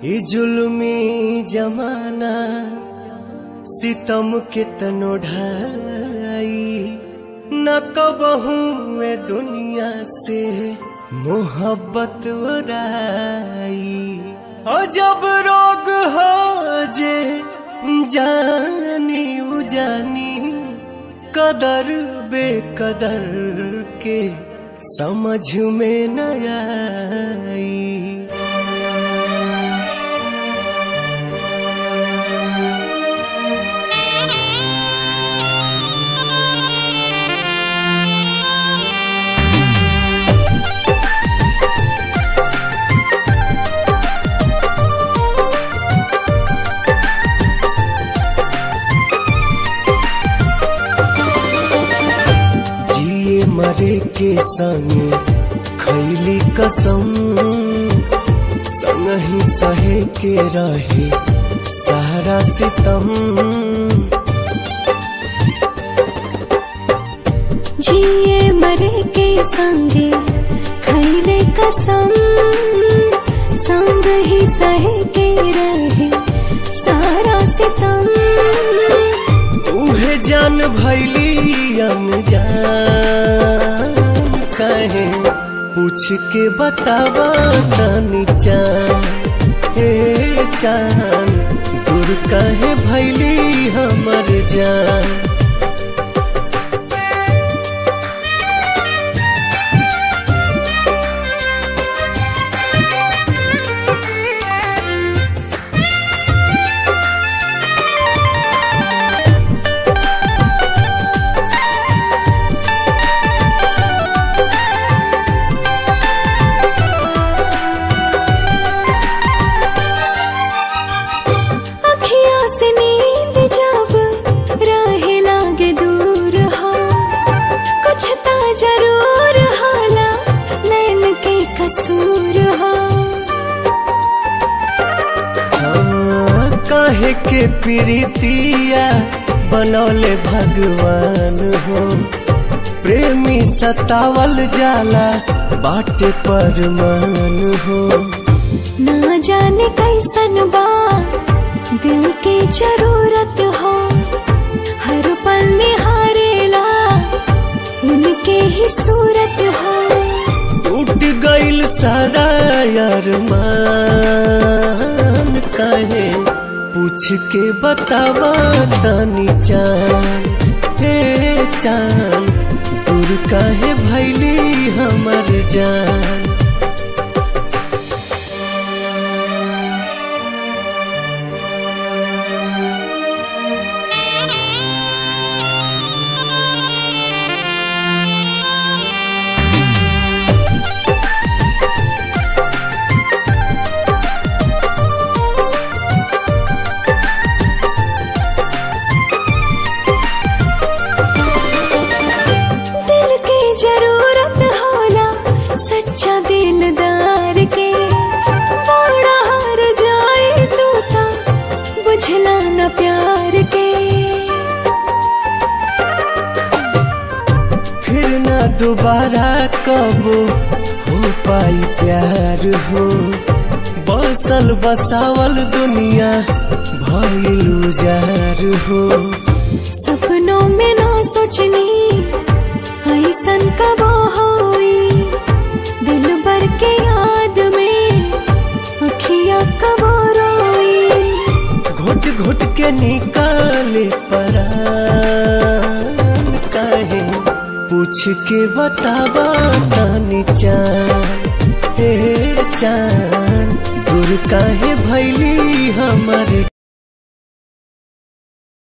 ई जुल्मी जमाना सितम के तनो ढाई न कबहू ए दुनिया से मोहब्बत उड़ाई। और जब रोग हो जे जानी उजानी कदर बेकदर के समझ में न आई। मरे के संगे खैली कसम संग ही सहे के रहे सारा सितम। जिए मरे के संगे खैले कसम संग ही सहे के रहे सारा सितम। उहे जान भैली अनजान कहे पूछ के बतावा तनी चान। हे चान दूर कहे भैली हमर जान। जरूर होला नैन के कसूर हो। काहे के प्रीतिया बनौले भगवान हो। प्रेमी सतावल जाला बाटे पर मान हो। ना जाने कैसन बा दिल के जरूरत हो। हर पल निहारेला उनके ही सूरत हो। टूट गइल सारा अरमान काहे पूछ के बतावा तनी चान। हे चान दूर काहे भैली हमर जान। जरूरत होला सच्चा दिलदार के। बड़ा हार जाए तू ता बुझला न प्यार के। फिर न दोबारा कब हो पाई प्यार हो। बसल बसावल दुनिया भइल उजार हो। सपनों में ना सोचनी ऐसन कब होई। दिल भर के याद में अखियां कब रोई। घुट घुट के निकाले परान काहे पूछ के बतावा तनी चान। हे चान दूर काहे भैली हमर